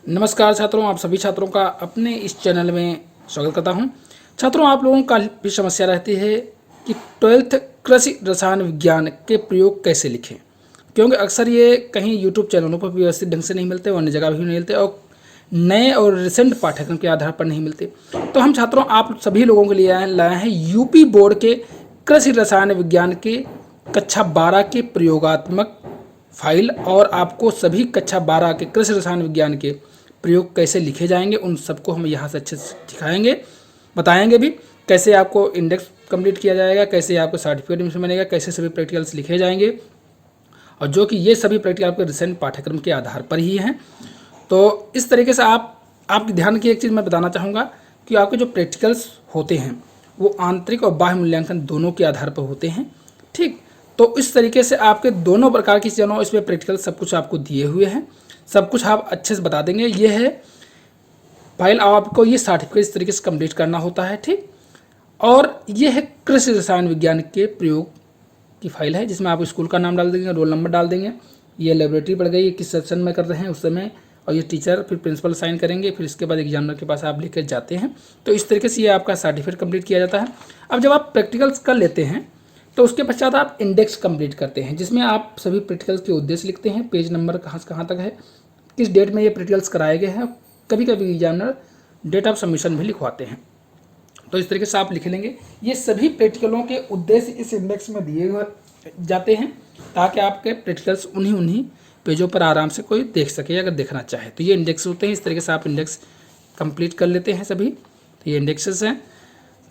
नमस्कार छात्रों, आप सभी छात्रों का अपने इस चैनल में स्वागत करता हूं। छात्रों, आप लोगों का भी समस्या रहती है कि 12th कृषि रसायन विज्ञान के प्रयोग कैसे लिखें, क्योंकि अक्सर ये कहीं यूट्यूब चैनलों पर व्यवस्थित ढंग से नहीं मिलते और अन्य जगह भी नहीं मिलते और नए और रिसेंट पाठ्यक्रम के आधार पर नहीं मिलते। तो हम छात्रों आप सभी लोगों के लिए लाए हैं यूपी बोर्ड के कृषि रसायन विज्ञान के कक्षा 12 के प्रयोगात्मक फाइल और आपको सभी कक्षा 12 के कृषि रसायन विज्ञान के प्रयोग कैसे लिखे जाएंगे उन सबको हम यहाँ से अच्छे से सिखाएंगे, बताएंगे भी कैसे आपको इंडेक्स कंप्लीट किया जाएगा, कैसे आपको सर्टिफिकेट मिशन बनेगा, कैसे सभी प्रैक्टिकल्स लिखे जाएंगे और जो कि ये सभी प्रैक्टिकल आपके रिसेंट पाठ्यक्रम के आधार पर ही हैं। तो इस तरीके से आपके ध्यान की एक चीज़ मैं बताना चाहूँगा कि आपके जो प्रैक्टिकल्स होते हैं वो आंतरिक और बाह्य मूल्यांकन दोनों के आधार पर होते हैं। ठीक, तो इस तरीके से आपके दोनों प्रकार की चीज़ों इसमें प्रैक्टिकल सब कुछ आपको दिए हुए हैं, सब कुछ आप अच्छे से बता देंगे। ये है फाइल, आपको ये सर्टिफिकेट इस तरीके से कंप्लीट करना होता है। ठीक, और ये है कृषि रसायन विज्ञान के प्रयोग की फाइल है जिसमें आप स्कूल का नाम डाल देंगे, रोल नंबर डाल देंगे, ये लेबोरेटरी पड़ गई, किस सेक्शन में कर रहे हैं उस समय, और ये टीचर फिर प्रिंसिपल साइन करेंगे, फिर इसके बाद एग्जामिनर के पास आप लेकर जाते हैं। तो इस तरीके से ये आपका सर्टिफिकेट कंप्लीट किया जाता है। अब जब आप प्रैक्टिकल्स कर लेते हैं तो उसके पश्चात आप इंडेक्स कंप्लीट करते हैं जिसमें आप सभी प्रैक्टिकल्स के उद्देश्य लिखते हैं, पेज नंबर कहाँ से कहाँ तक है, किस डेट में ये प्रैक्टिकल्स कराए गए हैं, कभी कभी एग्जामिनर डेट ऑफ सबमिशन भी लिखवाते हैं। तो इस तरीके से आप लिख लेंगे। ये सभी प्रैक्टिकलों के उद्देश्य इस इंडेक्स में दिए हुए जाते हैं ताकि आपके प्रैक्टिकल्स उन्हीं पेजों पर आराम से कोई देख सके अगर देखना चाहे। तो ये इंडेक्स होते हैं, इस तरीके से आप इंडेक्स कंप्लीट कर लेते हैं सभी। तो ये इंडेक्सेस हैं।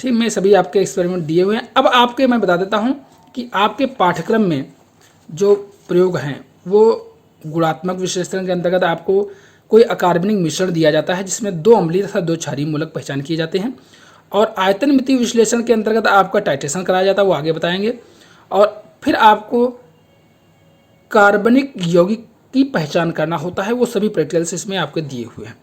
ठीक, मैं सभी आपके एक्सपेरिमेंट दिए हुए हैं। अब आपके मैं बता देता हूँ कि आपके पाठ्यक्रम में जो प्रयोग हैं वो गुणात्मक विश्लेषण के अंतर्गत आपको कोई अकार्बनिक मिश्रण दिया जाता है जिसमें 2 अम्लीय तथा 2 क्षारीय मूलक पहचान किए जाते हैं, और आयतन मिति विश्लेषण के अंतर्गत आपका टाइट्रेशन कराया जाता है, वो आगे बताएंगे। और फिर आपको कार्बनिक यौगिक की पहचान करना होता है, वो सभी प्रैक्टिकल्स इसमें आपके दिए हुए हैं।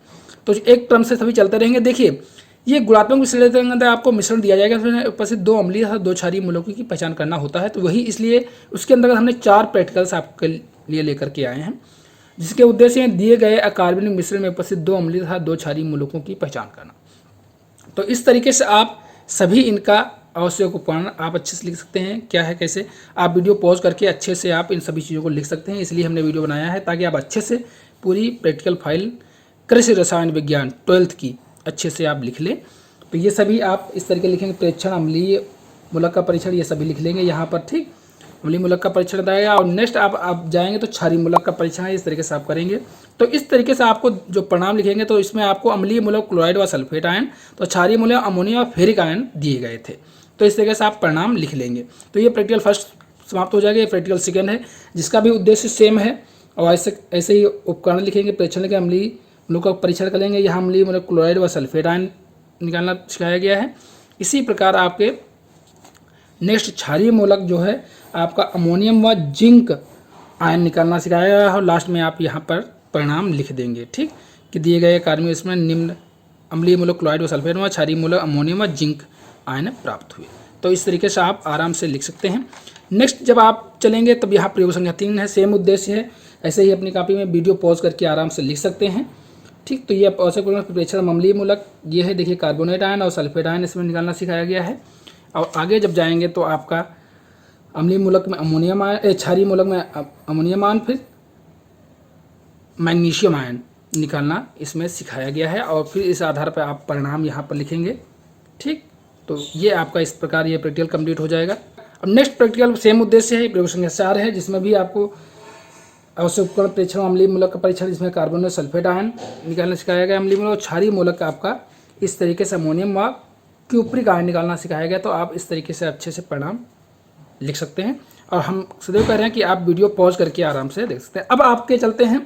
तो एक क्रम से सभी चलते रहेंगे। देखिए, ये गुणात्मक विश्लेषण के अंदर आपको मिश्रण दिया जाएगा, उसमें उपस्थित 2 अम्लीय तथा 2 क्षारीय मूलकों की पहचान करना होता है। तो वही इसलिए उसके अंतर्गत हमने 4 प्रैक्टिकल्स आपके लिए लेकर के आए हैं जिसके उद्देश्य हैं दिए गए अकार्बनिक मिश्रण में उपस्थित 2 अम्लीय तथा 2 क्षारीय मूलकों की पहचान करना। तो इस तरीके से आप सभी इनका आवश्यक उपकरण आप अच्छे से लिख सकते हैं। क्या है, कैसे, आप वीडियो पॉज करके अच्छे से आप इन सभी चीज़ों को लिख सकते हैं। इसलिए हमने वीडियो बनाया है ताकि आप अच्छे से पूरी प्रैक्टिकल फाइल कृषि रसायन विज्ञान 12th की अच्छे से आप लिख लें। तो ये सभी आप इस तरीके लिखेंगे, परीक्षण अम्लीय मूलक का परीक्षण, ये सभी लिख लेंगे यहाँ पर। ठीक, अम्लीय मूलक का परीक्षण बताएगा और नेक्स्ट आप जाएंगे तो क्षारीय मूलक का परीक्षण है, इस तरीके से आप करेंगे। तो इस तरीके से आपको जो परिणाम लिखेंगे तो इसमें आपको अम्लीय मूलक क्लोराइड व सल्फेट आयन, तो क्षारीय मूलक अमोनिया व फेरिक आयन दिए गए थे। तो इस तरीके से आप परिणाम लिख लेंगे। तो ये प्रैक्टिकल फर्स्ट समाप्त हो जाएगा। ये प्रैक्टिकल सेकेंड है जिसका भी उद्देश्य सेम है, और ऐसे ही उपकरण लिखेंगे, परीक्षण के अम्लीय मूलक का परीक्षण करेंगे। यहाँ अम्लीय मूलक क्लोराइड व सल्फेट आयन निकालना सिखाया गया है। इसी प्रकार आपके नेक्स्ट क्षारीय मूलक जो है आपका अमोनियम व जिंक आयन निकालना सिखाया गया है, और लास्ट में आप यहाँ पर परिणाम लिख देंगे। ठीक, कि दिए गए कार्य में इसमें निम्न अम्लीय मूलक क्लोराइड व सल्फेट व क्षारीय मूलक अमोनियम व जिंक आयन प्राप्त हुए। तो इस तरीके से आप आराम से लिख सकते हैं। नेक्स्ट जब आप चलेंगे तब यहाँ प्रयोग संख्या 3 है, सेम उद्देश्य है। ऐसे ही अपनी कॉपी में वीडियो पॉज करके आराम से लिख सकते हैं। ठीक, तो ये आवश्यक परीक्षण अम्लीय मूलक ये है, देखिए कार्बोनेट आयन और सल्फेट आयन इसमें निकालना सिखाया गया है। और आगे जब जाएंगे तो आपका अम्लीय मूलक में अमोनियम आयन, क्षारीय मूलक में अमोनियम आयन, फिर मैग्नीशियम आयन निकालना इसमें सिखाया गया है, और फिर इस आधार पर आप परिणाम यहाँ पर लिखेंगे। ठीक, तो ये आपका इस प्रकार ये प्रैक्टिकल कंप्लीट हो जाएगा। अब नेक्स्ट प्रैक्टिकल सेम उद्देश्य है, प्रयोग संख्या 4 है, जिसमें भी आपको आवश्यक उपकरण परीक्षण अम्लीय मूलक का परीक्षण, जिसमें कार्बन और सल्फेट आयन निकालना सिखाया गया अम्लीय मूलक, और क्षारीय मूलक का आपका इस तरीके से अमोनियम व क्यूप्रिक आयन निकालना सिखाया गया। तो आप इस तरीके से अच्छे से परिणाम लिख सकते हैं, और हम सदैव कह रहे हैं कि आप वीडियो पॉज करके आराम से देख सकते हैं। अब आपके चलते हैं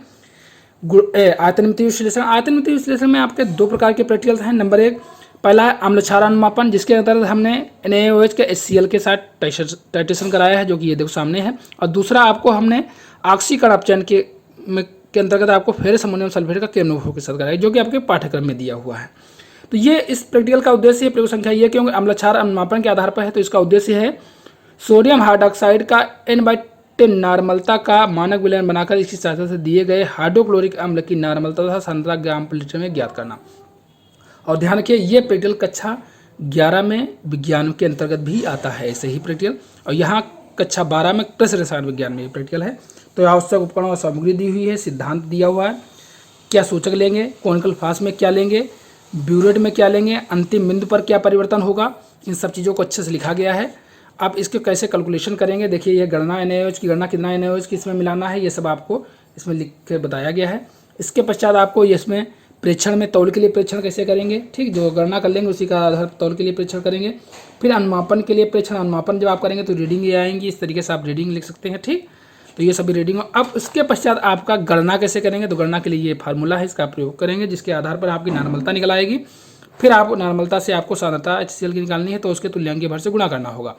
आयतन मिति विश्लेषण। आयतन मिति विश्लेषण में आपके 2 प्रकार के प्रैक्टिकल्स हैं। नंबर 1 पहला है अम्ल क्षार अनुमापन, जिसके अंतर्गत हमने NaOH के HCl के साथ टाइट्रेशन कराया है, जो कि ये देखो सामने है। और दूसरा आपको हमने ऑक्सीकरण अपचयन के अंतर्गत आपको फेरस अमोनियम सल्फेट का केमोग्राफी के साथ कराया, जो कि आपके पाठ्यक्रम में दिया हुआ है। तो ये इस प्रैक्टिकल का उद्देश्य प्रयोग संख्या ये, क्योंकि अम्ल क्षार अनुमापन के आधार पर है, तो इसका उद्देश्य है सोडियम हाइड्रोक्साइड का टिन नार्मलता का मानक विलयन बनाकर इसकी सहायता से दिए गए हाइड्रोक्लोरिक अम्ल की नार्मलता तथा सांद्रता ग्राम पर लीटर में ज्ञात करना। और ध्यान रखिए ये प्रैक्टिकल कक्षा 11 में विज्ञान के अंतर्गत भी आता है ऐसे ही प्रैक्टिकल, और यहाँ कक्षा 12 में कृषि रसायन विज्ञान में प्रैक्टिकल है। तो आवश्यक उपकरण और सामग्री दी हुई है, सिद्धांत दिया हुआ है, क्या सूचक लेंगे, कॉनिकल फ्लास्क में क्या लेंगे, ब्यूरेट में क्या लेंगे, अंतिम बिंदु पर क्या परिवर्तन होगा, इन सब चीज़ों को अच्छे से लिखा गया है। आप इसके कैसे कैलकुलेशन करेंगे, देखिए ये गणना NaOH की गणना कितना NaOH की इसमें मिलाना है, ये सब आपको इसमें लिख के बताया गया है। इसके पश्चात आपको इसमें प्रेक्षण में तौल के लिए प्रेक्षण कैसे करेंगे, ठीक, जो गणना कर लेंगे उसी का आधार पर तौल के लिए प्रेक्षण करेंगे। फिर अनुमापन के लिए प्रेक्षण, अनुमापन जब आप करेंगे तो रीडिंग ये आएंगी, इस तरीके से आप रीडिंग लिख सकते हैं, ठीक। तो ये सभी रीडिंग। अब इसके पश्चात आपका गणना कैसे करेंगे, तो गणना के लिए ये फार्मूला है, इसका प्रयोग करेंगे जिसके आधार पर आपकी नार्मलता निकल आएगी। फिर आप नार्मलता से आपको सांद्रता HCl की निकालनी है, तो उसके तुल्यांक भर से गुणा करना होगा।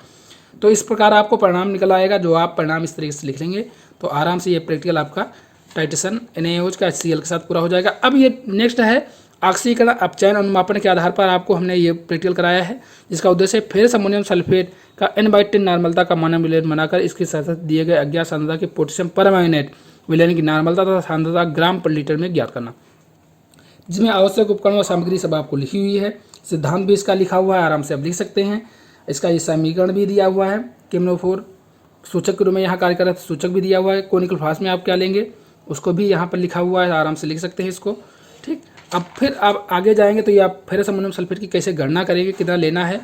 तो इस प्रकार आपको परिणाम निकल आएगा, जो आप परिणाम इस तरीके से लिख लेंगे तो आराम से ये प्रैक्टिकल आपका टाइटेशन NaOH का HCl के साथ पूरा हो जाएगा। अब ये नेक्स्ट है ऑक्सीकरण अपचयन अनुमापन के आधार पर आपको हमने ये प्रैक्टिकल कराया है, जिसका उद्देश्य फेरस अमोनियम सल्फेट का N/10 नार्मलता का मानक विलयन बनाकर इसके साथ दिए गए अज्ञात सांद्रता के पोटेशियम परमैंगनेट विलयन की नार्मलता तथा सांद्रता ग्राम पर लीटर में ज्ञात करना, जिसमें आवश्यक उपकरण और सामग्री सब आपको लिखी हुई है, सिद्धांत भी इसका लिखा हुआ है, आराम से आप लिख सकते हैं। इसका ये समीकरण भी दिया हुआ है, केमनोफोर सूचक के रूप में यहाँ कार्य कर रहा है, सूचक भी दिया हुआ है, कोनिकल फ्लास्क में आप क्या लेंगे उसको भी यहाँ पर लिखा हुआ है, आराम से लिख सकते हैं इसको, ठीक। अब फिर आप आगे जाएंगे तो ये आप फेरस अमोनियम सल्फेट की कैसे गणना करेंगे, कितना लेना है,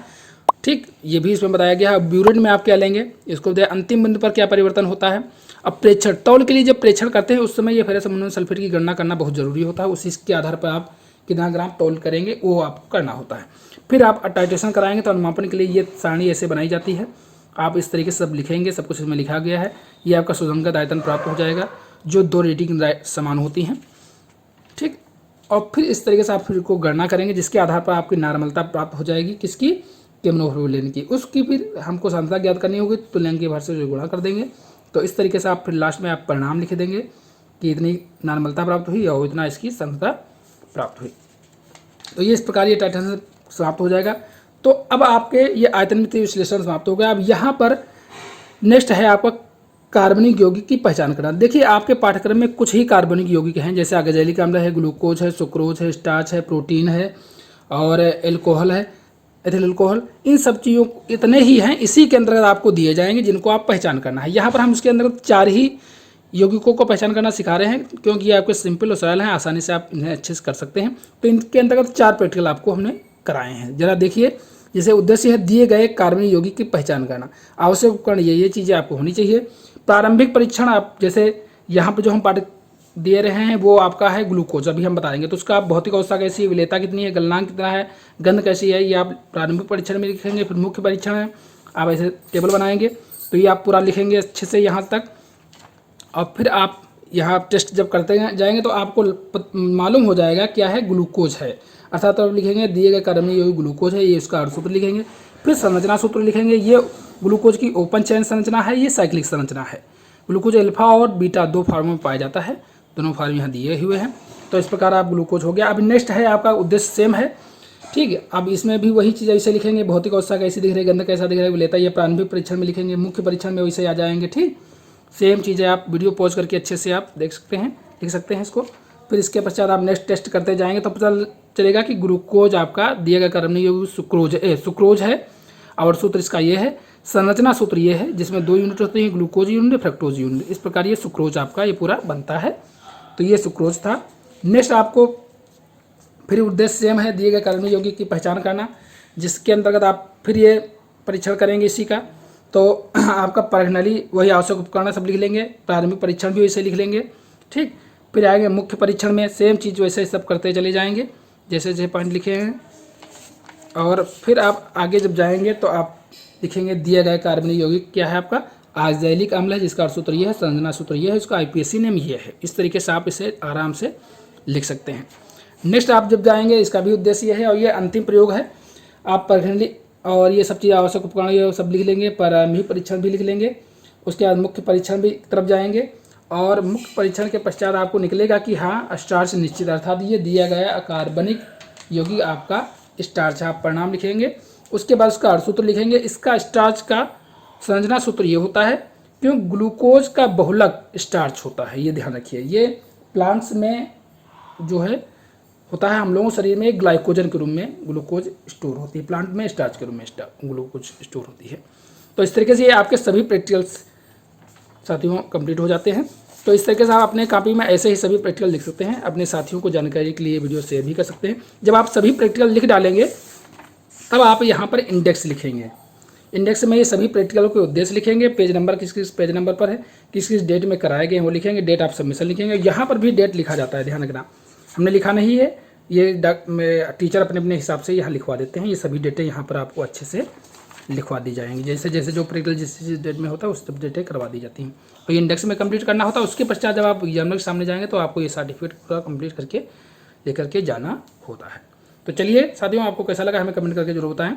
ठीक, ये भी इसमें बताया गया है। ब्यूरेट में आप क्या लेंगे, इसको अंतिम बिंदु पर क्या परिवर्तन होता है। अब प्रेक्षण, तौल के लिए जब प्रेक्षण करते हैं उस समय ये फेरस अमोनियम सल्फेट की गणना करना बहुत जरूरी होता है, उसी के आधार पर आप कितना ग्राम तौल करेंगे वो आपको करना होता है। फिर आप टाइट्रेशन कराएंगे तो अनुमापन के लिए ये सारणी ऐसे बनाई जाती है, आप इस तरीके से सब लिखेंगे, सब कुछ इसमें लिखा गया है। ये आपका सुसंगत आयतन प्राप्त हो जाएगा जो 2 रेटिंग समान होती हैं, ठीक। और फिर इस तरीके से आप फिर को गणना करेंगे जिसके आधार पर आपकी नार्मलता प्राप्त हो जाएगी, किसकी, केमनोफोर विलयन की। उसकी फिर हमको सांद्रता ज्ञात करनी होगी, तुल्यांक के भर से जो गुणा कर देंगे। तो इस तरीके से आप फिर लास्ट में आप परिणाम लिख देंगे कि इतनी नार्मलता प्राप्त हुई और इतना इसकी सांद्रता प्राप्त हुई। तो ये इस प्रकार ये टाइटेशन समाप्त हो जाएगा। तो अब आपके ये आयतनमितीय विश्लेषण समाप्त हो गया। अब यहाँ पर नेक्स्ट है आपका कार्बनिक यौगिक की पहचान करना। देखिए आपके पाठ्यक्रम में कुछ ही कार्बनिक यौगिक हैं, जैसे अगजैलिक अम्ल है, ग्लूकोज है, सुक्रोज है, स्टार्च है, प्रोटीन है और एल्कोहल है, एथिल अल्कोहल। इन सब चीज़ों इतने ही हैं, इसी के अंतर्गत आपको दिए जाएंगे जिनको आप पहचान करना है। यहाँ पर हम उसके अंतर्गत 4 ही यौगिकों को पहचान करना सिखा रहे हैं, क्योंकि ये आपके सिंपल और सरल हैं, आसानी से आप इन्हें अच्छे से कर सकते हैं। तो इनके अंतर्गत 4 प्रैक्टिकल आपको हमने कराए हैं। जरा देखिए, जैसे उद्देश्य है दिए गए कार्बनिक यौगिक की पहचान करना, आवश्यक उपकरण ये चीज़ें आपको होनी चाहिए। प्रारंभिक परीक्षण, आप जैसे यहाँ पर जो हम पाठ दे रहे हैं वो आपका है ग्लूकोज, अभी हम बताएंगे। तो उसका भौतिक अवस्था कैसी है, विलेयता कितनी है, गलनांक कितना है, गंध कैसी है, ये आप प्रारंभिक परीक्षण में लिखेंगे। फिर मुख्य परीक्षण है, आप ऐसे टेबल बनाएंगे तो ये आप पूरा लिखेंगे अच्छे से यहाँ तक। और फिर आप यहाँ टेस्ट जब करते जाएंगे तो आपको मालूम हो जाएगा क्या है, ग्लूकोज है, अर्थात आप लिखेंगे दिए गए कार्बनिक यौगिक ग्लूकोज है, ये उसका अर्ध सूत्र लिखेंगे। फिर संरचना सूत्र लिखेंगे, ये ग्लूकोज की ओपन चैन संरचना है, ये साइक्लिक संरचना है। ग्लूकोज अल्फा और बीटा 2 फार्मों में पाया जाता है, दोनों फार्म यहाँ दिए हुए हैं। तो इस प्रकार आप ग्लूकोज हो गया। अब नेक्स्ट है आपका उद्देश्य सेम है, ठीक है। अब इसमें भी वही चीज़ ऐसे लिखेंगे, भौतिक अवस्था कैसी दिख रही है, गंध कैसा दिख रहा है, विलेयता ये प्रारंभिक परीक्षण में लिखेंगे, मुख्य परीक्षण में वैसे आ जाएंगे, ठीक। सेम चीज़ें आप वीडियो पॉज करके अच्छे से आप देख सकते हैं, लिख सकते हैं इसको। फिर इसके पश्चात आप नेक्स्ट टेस्ट करते जाएंगे तो पता चलेगा कि ग्लूकोज आपका दिया गया कार्बनिक यौगिक सुक्रोज है, और सूत्र इसका ये है। संरचना सूत्र ये है जिसमें 2 यूनिट होते हैं, ग्लूकोज यूनिट, फ्रक्टोज यूनिट। इस प्रकार ये सुक्रोज आपका ये पूरा बनता है। तो ये सुक्रोज था। नेक्स्ट आपको फिर उद्देश्य सेम है, दिए गए कार्बनिक यौगिक की पहचान करना, जिसके अंतर्गत आप फिर ये परीक्षण करेंगे इसी का। तो आपका प्रणाली वही आवश्यक उपकरण सब लिख लेंगे, प्रारंभिक परीक्षण भी वैसे लिख लेंगे, ठीक। फिर आएंगे मुख्य परीक्षण में, सेम चीज़ वैसे सब करते चले जाएंगे जैसे जैसे पॉइंट लिखे हैं। और फिर आप आगे जब जाएंगे तो आप लिखेंगे दिया गया कार्बनिक यौगिक क्या है, आपका अज़ैलिक अम्ल है, जिसका सूत्र ये है, संरचना सूत्र ये है, इसका IPSC नेम ये है। इस तरीके से आप इसे आराम से लिख सकते हैं। नेक्स्ट आप जब जाएंगे, इसका भी उद्देश्य ये है और ये अंतिम प्रयोग है। आप प्रणाली और ये सब चीज़ आवश्यक उपकरण ये सब लिख लेंगे, प्रारंभिक परीक्षण भी लिख लेंगे। उसके बाद मुख्य परीक्षण भी तरफ जाएंगे और मुख्य परीक्षण के पश्चात आपको निकलेगा कि हाँ स्टार्च निश्चित, अर्थात ये दिया गया कार्बनिक यौगिक आपका स्टार्च, आप परिणाम लिखेंगे। उसके बाद उसका अर्ध सूत्र लिखेंगे। इसका स्टार्च का संरचना सूत्र ये होता है क्यों ग्लूकोज का बहुलक स्टार्च होता है, ये ध्यान रखिए। ये प्लांट्स में जो है होता है, हम लोगों के शरीर में ग्लाइकोजन के रूप में ग्लूकोज स्टोर होती है, प्लांट में स्टार्च के रूप में ग्लूकोज स्टोर होती है। तो इस तरीके से ये आपके सभी प्रैक्टिकल्स साथियों कंप्लीट हो जाते हैं। तो इस तरीके से आप अपने कॉपी में ऐसे ही सभी प्रैक्टिकल लिख सकते हैं। अपने साथियों को जानकारी के लिए वीडियो शेयर भी कर सकते हैं। जब आप सभी प्रैक्टिकल लिख डालेंगे तब आप यहाँ पर इंडेक्स लिखेंगे। इंडेक्स में ये सभी प्रैक्टिकल के उद्देश्य लिखेंगे, पेज नंबर किस किस पेज नंबर पर है, किस किस डेट में कराए गए हैं वो लिखेंगे, डेट आप सबमिशन लिखेंगे। यहाँ पर भी डेट लिखा जाता है, ध्यान रखना, हमने लिखा नहीं है, ये टीचर अपने अपने हिसाब से यहाँ लिखवा देते हैं। ये सभी डेटें यहाँ पर आपको अच्छे से लिखवा दी जाएंगी, जैसे जैसे जो प्रैक्टिकल जिस डेट में होता है उस डेटें करवा दी जाती हैं। तो ये इंडेक्स में कंप्लीट करना होता है। उसके पश्चात जब आप एग्जामिनर के सामने जाएंगे तो आपको ये सर्टिफिकेट पूरा कंप्लीट करके लेकर के जाना होता है। तो चलिए साथियों, आपको कैसा लगा हमें कमेंट करके जरूर बताएं,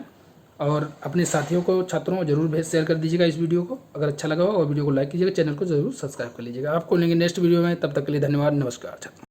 और अपने साथियों को, छात्रों को जरूर शेयर कर दीजिएगा इस वीडियो को अगर अच्छा लगा हो, और वीडियो को लाइक कीजिएगा, चैनल को जरूर सब्सक्राइब कर लीजिएगा। आपको मिलेंगे नेक्स्ट वीडियो में, तब तक के लिए धन्यवाद, नमस्कार छात्रों।